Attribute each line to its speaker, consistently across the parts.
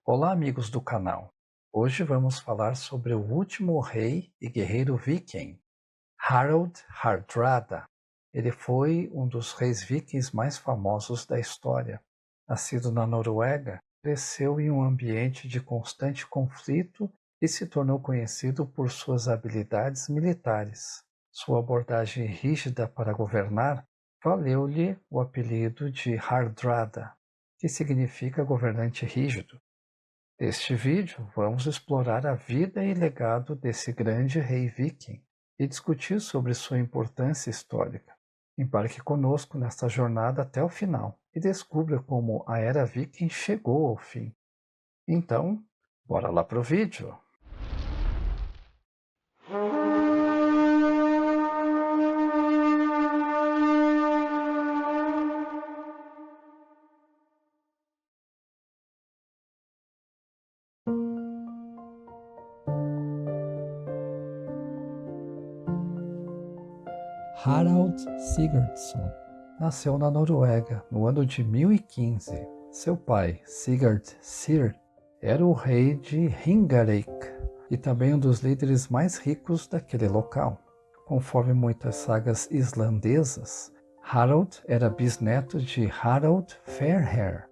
Speaker 1: Olá, amigos do canal. Hoje vamos falar sobre o último rei e guerreiro viking, Harald Hardrada. Ele foi um dos reis vikings mais famosos da história. Nascido na Noruega, cresceu em um ambiente de constante conflito e se tornou conhecido por suas habilidades militares. Sua abordagem rígida para governar valeu-lhe o apelido de Hardrada, que significa governante rígido. Neste vídeo, vamos explorar a vida e legado desse grande rei viking e discutir sobre sua importância histórica. Embarque conosco nesta jornada até o final e descubra como a era viking chegou ao fim. Então, bora lá pro vídeo!
Speaker 2: Harald Sigurdsson
Speaker 1: nasceu na Noruega no ano de 1015. Seu pai, Sigurd Syr, era o rei de Ringareik e também um dos líderes mais ricos daquele local. Conforme muitas sagas islandesas, Harald era bisneto de Harald Fairhair,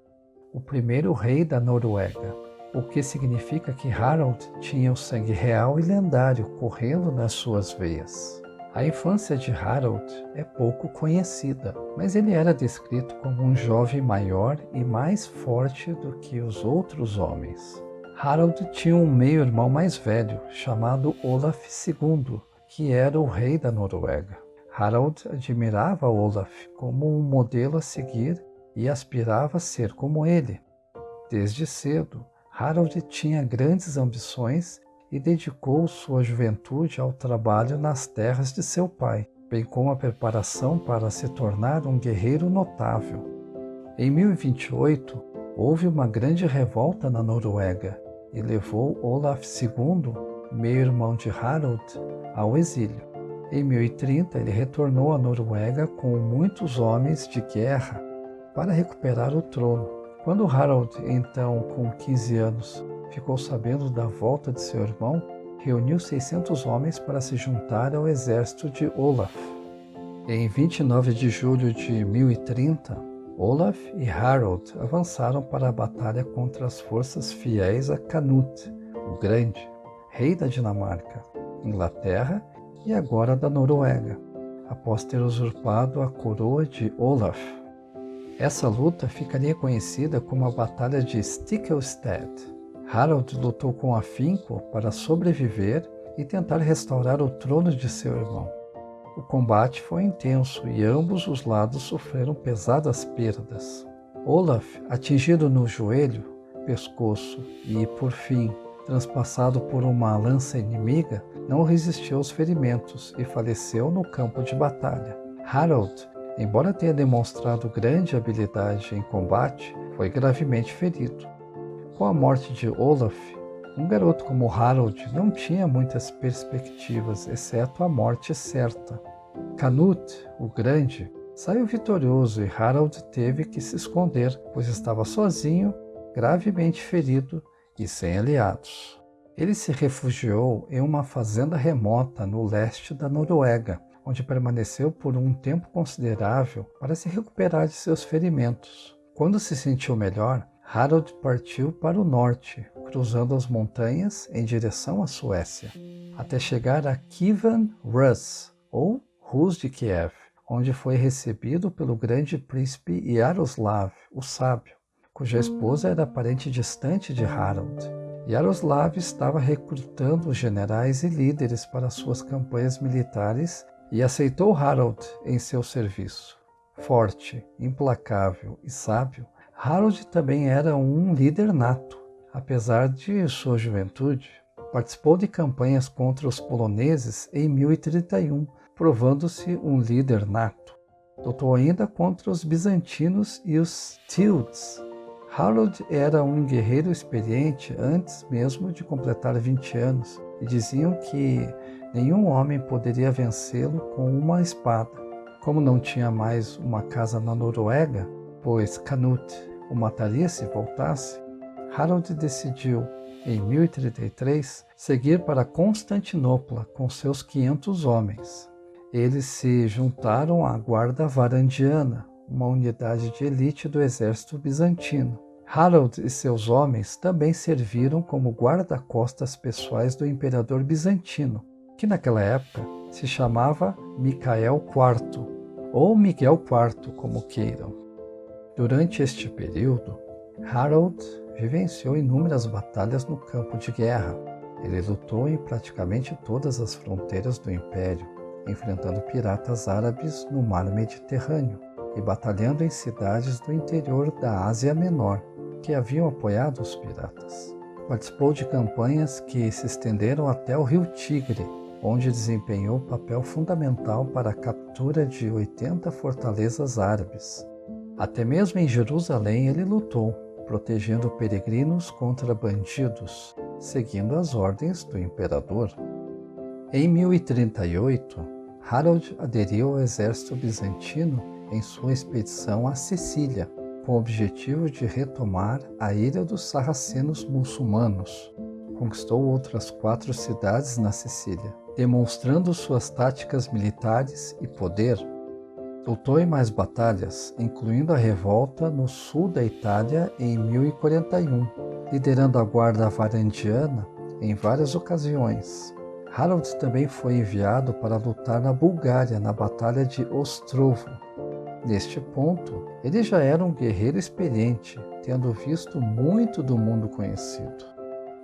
Speaker 1: o primeiro rei da Noruega, o que significa que Harald tinha o sangue real e lendário correndo nas suas veias. A infância de Harald é pouco conhecida, mas ele era descrito como um jovem maior e mais forte do que os outros homens. Harald tinha um meio-irmão mais velho, chamado Olaf II, que era o rei da Noruega. Harald admirava Olaf como um modelo a seguir e aspirava a ser como ele. Desde cedo, Harald tinha grandes ambições e dedicou sua juventude ao trabalho nas terras de seu pai, bem como a preparação para se tornar um guerreiro notável. Em 1028, houve uma grande revolta na Noruega e levou Olaf II, meio-irmão de Harald, ao exílio. Em 1030, ele retornou à Noruega com muitos homens de guerra para recuperar o trono. Quando Harald, então com 15 anos, ficou sabendo da volta de seu irmão, reuniu 600 homens para se juntar ao exército de Olaf. Em 29 de julho de 1030, Olaf e Harald avançaram para a batalha contra as forças fiéis a Canute, o Grande, rei da Dinamarca, Inglaterra e agora da Noruega, após ter usurpado a coroa de Olaf. Essa luta ficaria conhecida como a Batalha de Stiklestad. Harald lutou com afinco para sobreviver e tentar restaurar o trono de seu irmão. O combate foi intenso e ambos os lados sofreram pesadas perdas. Olaf, atingido no joelho, pescoço e, por fim, transpassado por uma lança inimiga, não resistiu aos ferimentos e faleceu no campo de batalha. Harald, embora tenha demonstrado grande habilidade em combate, foi gravemente ferido. Com a morte de Olaf, um garoto como Harald não tinha muitas perspectivas, exceto a morte certa. Canute, o Grande, saiu vitorioso e Harald teve que se esconder, pois estava sozinho, gravemente ferido e sem aliados. Ele se refugiou em uma fazenda remota no leste da Noruega, onde permaneceu por um tempo considerável para se recuperar de seus ferimentos. Quando se sentiu melhor, Harald partiu para o norte, cruzando as montanhas em direção à Suécia, até chegar a Kievan Rus, ou Rus de Kiev, onde foi recebido pelo grande príncipe Yaroslav, o Sábio, cuja esposa era parente distante de Harald. Yaroslav estava recrutando generais e líderes para suas campanhas militares e aceitou Harald em seu serviço. Forte, implacável e sábio, Harald também era um líder nato. Apesar de sua juventude, participou de campanhas contra os poloneses em 1031, provando-se um líder nato. Lutou ainda contra os bizantinos e os Tildes. Harald era um guerreiro experiente antes mesmo de completar 20 anos e diziam que nenhum homem poderia vencê-lo com uma espada. Como não tinha mais uma casa na Noruega, pois Canute o mataria se voltasse, Harold decidiu, em 1033, seguir para Constantinopla com seus 500 homens. Eles se juntaram à Guarda Varandiana, uma unidade de elite do exército bizantino. Harold e seus homens também serviram como guarda-costas pessoais do imperador bizantino, que naquela época se chamava Micael IV, ou Miguel IV, como queiram. Durante este período, Harold vivenciou inúmeras batalhas no campo de guerra. Ele lutou em praticamente todas as fronteiras do império, enfrentando piratas árabes no mar Mediterrâneo e batalhando em cidades do interior da Ásia Menor, que haviam apoiado os piratas. Participou de campanhas que se estenderam até o rio Tigre, onde desempenhou papel fundamental para a captura de 80 fortalezas árabes. Até mesmo em Jerusalém ele lutou, protegendo peregrinos contra bandidos, seguindo as ordens do imperador. Em 1038, Harold aderiu ao exército bizantino em sua expedição à Sicília, com o objetivo de retomar a ilha dos sarracenos muçulmanos. Conquistou outras 4 cidades na Sicília, demonstrando suas táticas militares e poder. Lutou em mais batalhas, incluindo a revolta no sul da Itália em 1041, liderando a Guarda Varandiana em várias ocasiões. Harold também foi enviado para lutar na Bulgária na Batalha de Ostrovo. Neste ponto, ele já era um guerreiro experiente, tendo visto muito do mundo conhecido.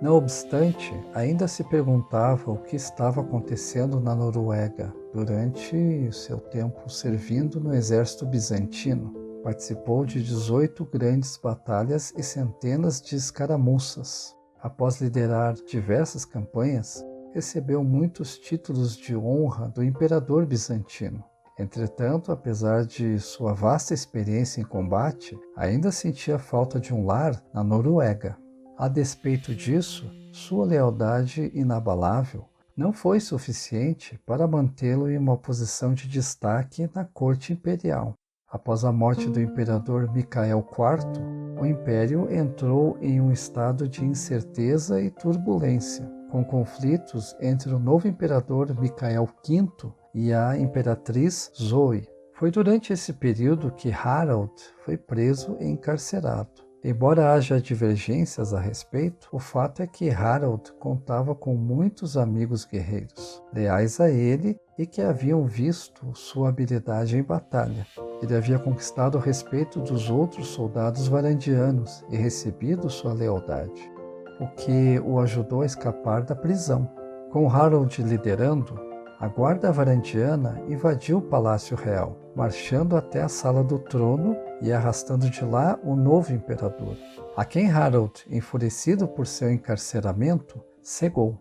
Speaker 1: Não obstante, ainda se perguntava o que estava acontecendo na Noruega durante seu tempo servindo no exército bizantino. Participou de 18 grandes batalhas e centenas de escaramuças. Após liderar diversas campanhas, recebeu muitos títulos de honra do imperador bizantino. Entretanto, apesar de sua vasta experiência em combate, ainda sentia falta de um lar na Noruega. A despeito disso, sua lealdade inabalável não foi suficiente para mantê-lo em uma posição de destaque na corte imperial. Após a morte do imperador Micael IV, o império entrou em um estado de incerteza e turbulência, com conflitos entre o novo imperador Micael V e a imperatriz Zoe. Foi durante esse período que Harold foi preso e encarcerado. Embora haja divergências a respeito, o fato é que Harold contava com muitos amigos guerreiros, leais a ele e que haviam visto sua habilidade em batalha. Ele havia conquistado o respeito dos outros soldados varandianos e recebido sua lealdade, o que o ajudou a escapar da prisão. Com Harold liderando, a Guarda Varandiana invadiu o Palácio Real, marchando até a Sala do Trono e arrastando de lá o novo imperador, a quem Harold, enfurecido por seu encarceramento, cegou.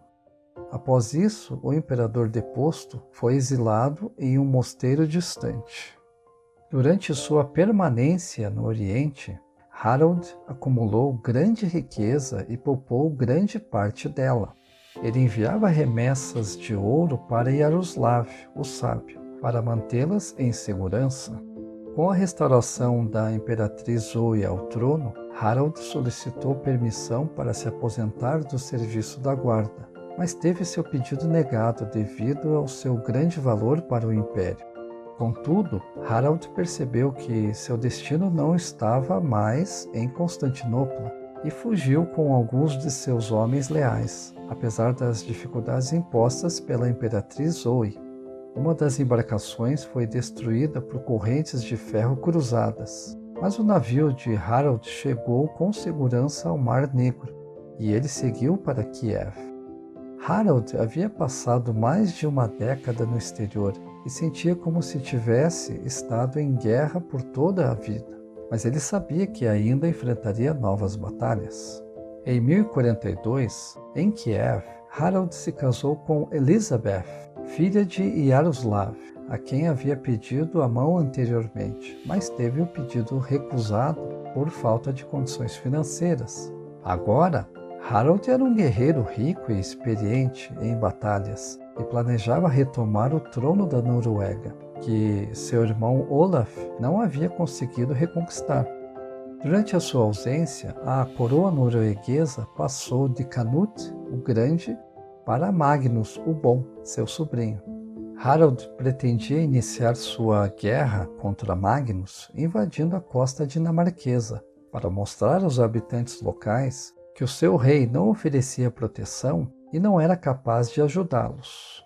Speaker 1: Após isso, o imperador deposto foi exilado em um mosteiro distante. Durante sua permanência no Oriente, Harold acumulou grande riqueza e poupou grande parte dela. Ele enviava remessas de ouro para Yaroslav, o sábio, para mantê-las em segurança. Com a restauração da imperatriz Zoe ao trono, Harold solicitou permissão para se aposentar do serviço da guarda, mas teve seu pedido negado devido ao seu grande valor para o império. Contudo, Harold percebeu que seu destino não estava mais em Constantinopla e fugiu com alguns de seus homens leais, apesar das dificuldades impostas pela imperatriz Zoe. Uma das embarcações foi destruída por correntes de ferro cruzadas, mas o navio de Harold chegou com segurança ao Mar Negro e ele seguiu para Kiev. Harold havia passado mais de uma década no exterior e sentia como se tivesse estado em guerra por toda a vida, mas ele sabia que ainda enfrentaria novas batalhas. Em 1042, em Kiev, Harold se casou com Elizabeth, filha de Yaroslav, a quem havia pedido a mão anteriormente, mas teve o pedido recusado por falta de condições financeiras. Agora, Harold era um guerreiro rico e experiente em batalhas e planejava retomar o trono da Noruega, que seu irmão Olaf não havia conseguido reconquistar. Durante a sua ausência, a coroa norueguesa passou de Canute o Grande para Magnus o Bom, seu sobrinho. Harald pretendia iniciar sua guerra contra Magnus invadindo a costa dinamarquesa, para mostrar aos habitantes locais que o seu rei não oferecia proteção e não era capaz de ajudá-los.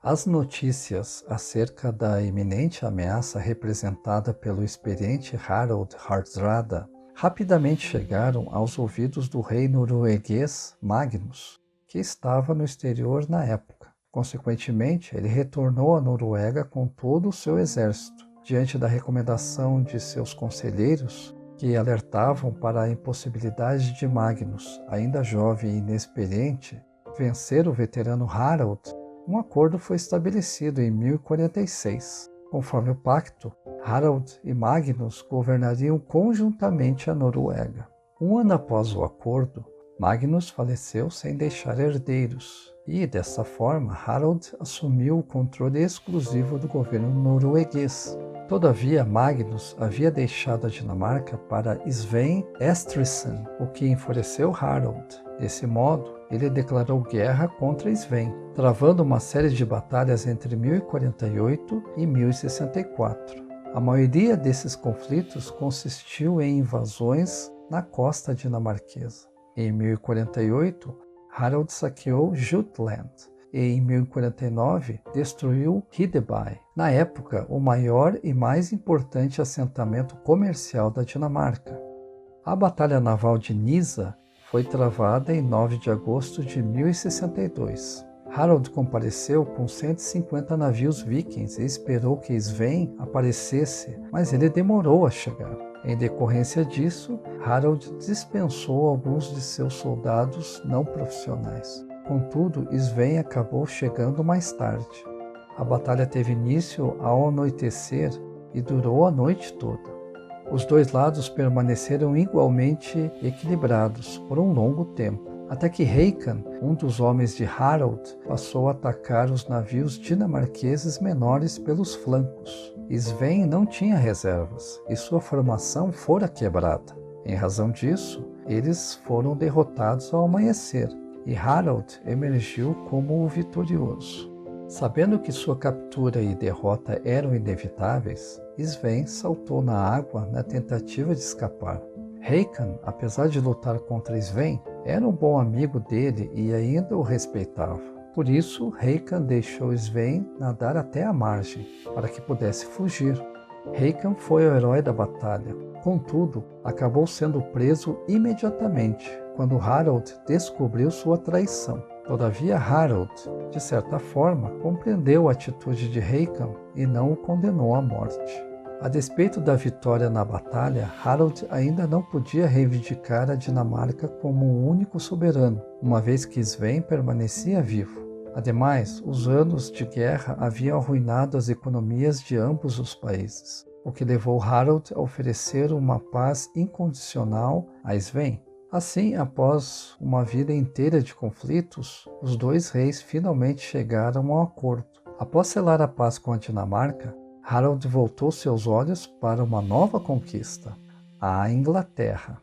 Speaker 1: As notícias acerca da iminente ameaça representada pelo experiente Harald Hardrada rapidamente chegaram aos ouvidos do rei norueguês Magnus, que estava no exterior na época. Consequentemente, ele retornou à Noruega com todo o seu exército, diante da recomendação de seus conselheiros, que alertavam para a impossibilidade de Magnus, ainda jovem e inexperiente, vencer o veterano Harald. Um acordo foi estabelecido em 1046. Conforme o pacto, Harald e Magnus governariam conjuntamente a Noruega. Um ano após o acordo, Magnus faleceu sem deixar herdeiros, e, dessa forma, Harald assumiu o controle exclusivo do governo norueguês. Todavia, Magnus havia deixado a Dinamarca para Svein Estridsson, o que enfureceu Harald. Desse modo, ele declarou guerra contra Svein, travando uma série de batalhas entre 1048 e 1064. A maioria desses conflitos consistiu em invasões na costa dinamarquesa. Em 1048, Harald saqueou Jutland e em 1049 destruiu Hideby, na época o maior e mais importante assentamento comercial da Dinamarca. A Batalha Naval de Nisa foi travada em 9 de agosto de 1062. Harald compareceu com 150 navios vikings e esperou que Svein aparecesse, mas ele demorou a chegar. Em decorrência disso, Harald dispensou alguns de seus soldados não profissionais. Contudo, Svein acabou chegando mais tarde. A batalha teve início ao anoitecer e durou a noite toda. Os dois lados permaneceram igualmente equilibrados por um longo tempo, até que Hakon, um dos homens de Harald, passou a atacar os navios dinamarqueses menores pelos flancos. Svein não tinha reservas e sua formação fora quebrada. Em razão disso, eles foram derrotados ao amanhecer e Harald emergiu como o vitorioso. Sabendo que sua captura e derrota eram inevitáveis, Svein saltou na água na tentativa de escapar. Hakon, apesar de lutar contra Svein, era um bom amigo dele e ainda o respeitava. Por isso, Hakon deixou Svein nadar até a margem, para que pudesse fugir. Hakon foi o herói da batalha, contudo, acabou sendo preso imediatamente, quando Harald descobriu sua traição. Todavia, Harald, de certa forma, compreendeu a atitude de Hakon e não o condenou à morte. A despeito da vitória na batalha, Harald ainda não podia reivindicar a Dinamarca como um único soberano, uma vez que Svein permanecia vivo. Ademais, os anos de guerra haviam arruinado as economias de ambos os países, o que levou Harald a oferecer uma paz incondicional a Svein. Assim, após uma vida inteira de conflitos, os dois reis finalmente chegaram a um acordo. Após selar a paz com a Dinamarca, Harald voltou seus olhos para uma nova conquista, a Inglaterra.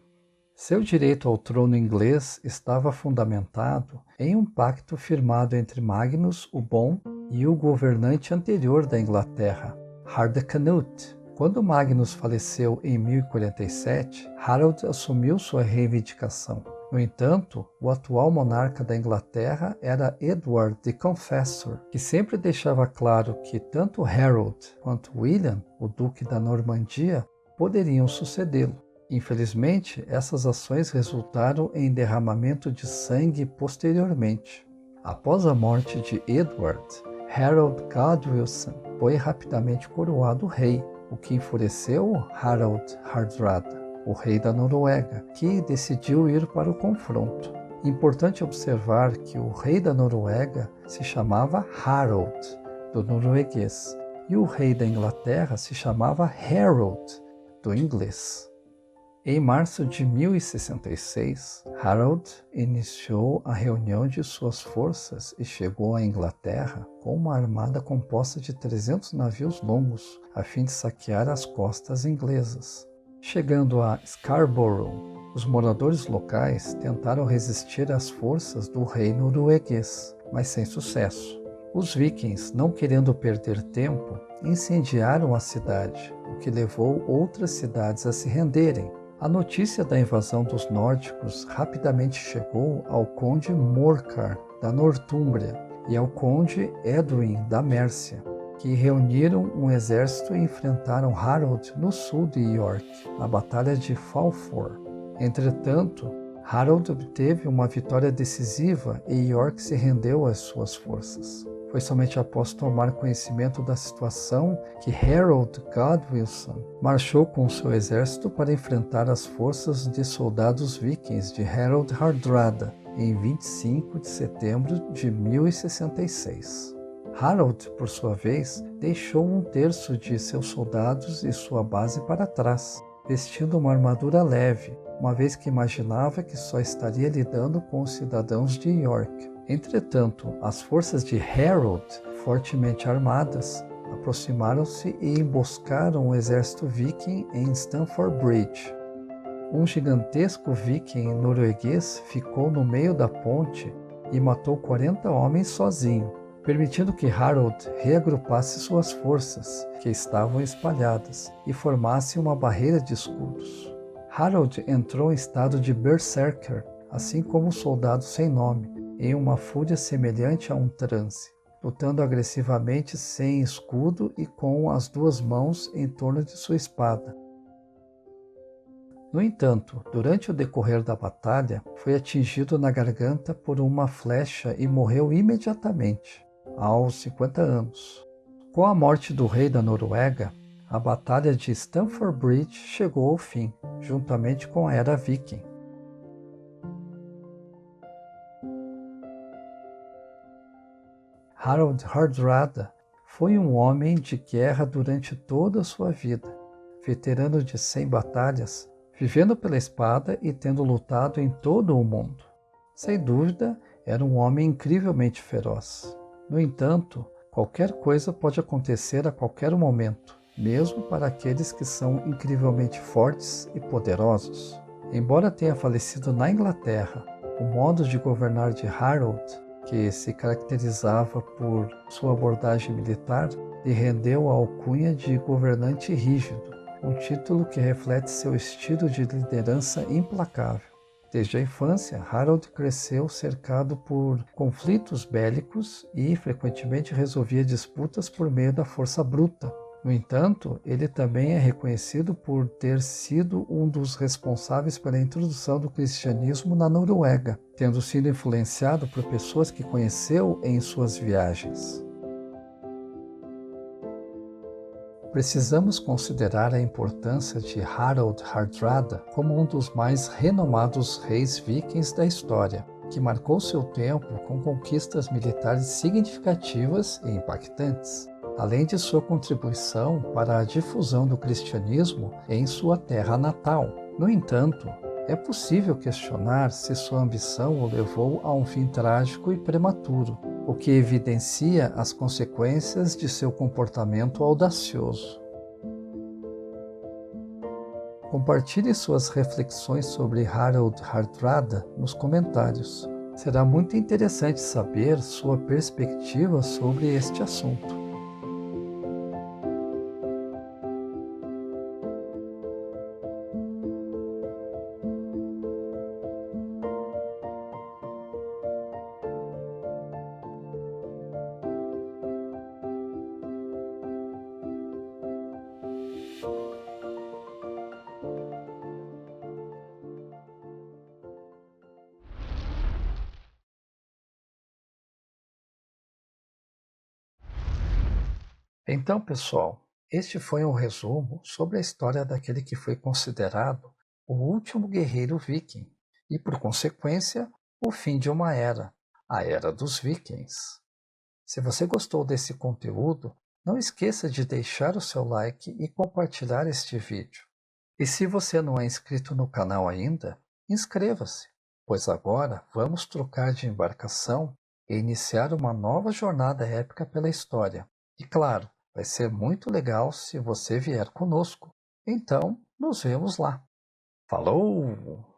Speaker 1: Seu direito ao trono inglês estava fundamentado em um pacto firmado entre Magnus o Bom e o governante anterior da Inglaterra, Hardacanute. Quando Magnus faleceu em 1047, Harald assumiu sua reivindicação. No entanto, o atual monarca da Inglaterra era Edward the Confessor, que sempre deixava claro que tanto Harold quanto William, o duque da Normandia, poderiam sucedê-lo. Infelizmente, essas ações resultaram em derramamento de sangue posteriormente. Após a morte de Edward, Harold Godwinson foi rapidamente coroado rei, o que enfureceu Harald Hardrada, o rei da Noruega, que decidiu ir para o confronto. Importante observar que o rei da Noruega se chamava Harald, do norueguês, e o rei da Inglaterra se chamava Harold, do inglês. Em março de 1066, Harald iniciou a reunião de suas forças e chegou à Inglaterra com uma armada composta de 300 navios longos, a fim de saquear as costas inglesas. Chegando a Scarborough, os moradores locais tentaram resistir às forças do rei norueguês, mas sem sucesso. Os vikings, não querendo perder tempo, incendiaram a cidade, o que levou outras cidades a se renderem. A notícia da invasão dos nórdicos rapidamente chegou ao conde Morcar, da Nortúmbria, e ao conde Edwin, da Mércia, que reuniram um exército e enfrentaram Harold no sul de York, na Batalha de Falford. Entretanto, Harold obteve uma vitória decisiva e York se rendeu às suas forças. Foi somente após tomar conhecimento da situação que Harold Godwinson marchou com seu exército para enfrentar as forças de soldados vikings de Harold Hardrada em 25 de setembro de 1066. Harold, por sua vez, deixou um terço de seus soldados e sua base para trás, vestindo uma armadura leve, uma vez que imaginava que só estaria lidando com os cidadãos de York. Entretanto, as forças de Harold, fortemente armadas, aproximaram-se e emboscaram o exército viking em Stamford Bridge. Um gigantesco viking norueguês ficou no meio da ponte e matou 40 homens sozinho, permitindo que Harold reagrupasse suas forças, que estavam espalhadas, e formasse uma barreira de escudos. Harold entrou em estado de berserker, assim como o soldado sem nome, em uma fúria semelhante a um transe, lutando agressivamente sem escudo e com as duas mãos em torno de sua espada. No entanto, durante o decorrer da batalha, foi atingido na garganta por uma flecha e morreu imediatamente, aos 50 anos. Com a morte do rei da Noruega, a Batalha de Stamford Bridge chegou ao fim, juntamente com a Era Viking. Harold Hardrada foi um homem de guerra durante toda a sua vida, veterano de 100 batalhas, vivendo pela espada e tendo lutado em todo o mundo. Sem dúvida, era um homem incrivelmente feroz. No entanto, qualquer coisa pode acontecer a qualquer momento, mesmo para aqueles que são incrivelmente fortes e poderosos. Embora tenha falecido na Inglaterra, o modo de governar de Harold, que se caracterizava por sua abordagem militar, lhe rendeu a alcunha de governante rígido, um título que reflete seu estilo de liderança implacável. Desde a infância, Harold cresceu cercado por conflitos bélicos e frequentemente resolvia disputas por meio da força bruta. No entanto, ele também é reconhecido por ter sido um dos responsáveis pela introdução do cristianismo na Noruega, tendo sido influenciado por pessoas que conheceu em suas viagens. Precisamos considerar a importância de Harold Hardrada como um dos mais renomados reis vikings da história, que marcou seu tempo com conquistas militares significativas e impactantes, além de sua contribuição para a difusão do cristianismo em sua terra natal. No entanto, é possível questionar se sua ambição o levou a um fim trágico e prematuro, o que evidencia as consequências de seu comportamento audacioso. Compartilhe suas reflexões sobre Harold Hardrada nos comentários. Será muito interessante saber sua perspectiva sobre este assunto. Então, pessoal, este foi um resumo sobre a história daquele que foi considerado o último guerreiro viking e, por consequência, o fim de uma era, a Era dos Vikings. Se você gostou desse conteúdo, não esqueça de deixar o seu like e compartilhar este vídeo. E se você não é inscrito no canal ainda, inscreva-se, pois agora vamos trocar de embarcação e iniciar uma nova jornada épica pela história. E claro, vai ser muito legal se você vier conosco. Então, nos vemos lá. Falou!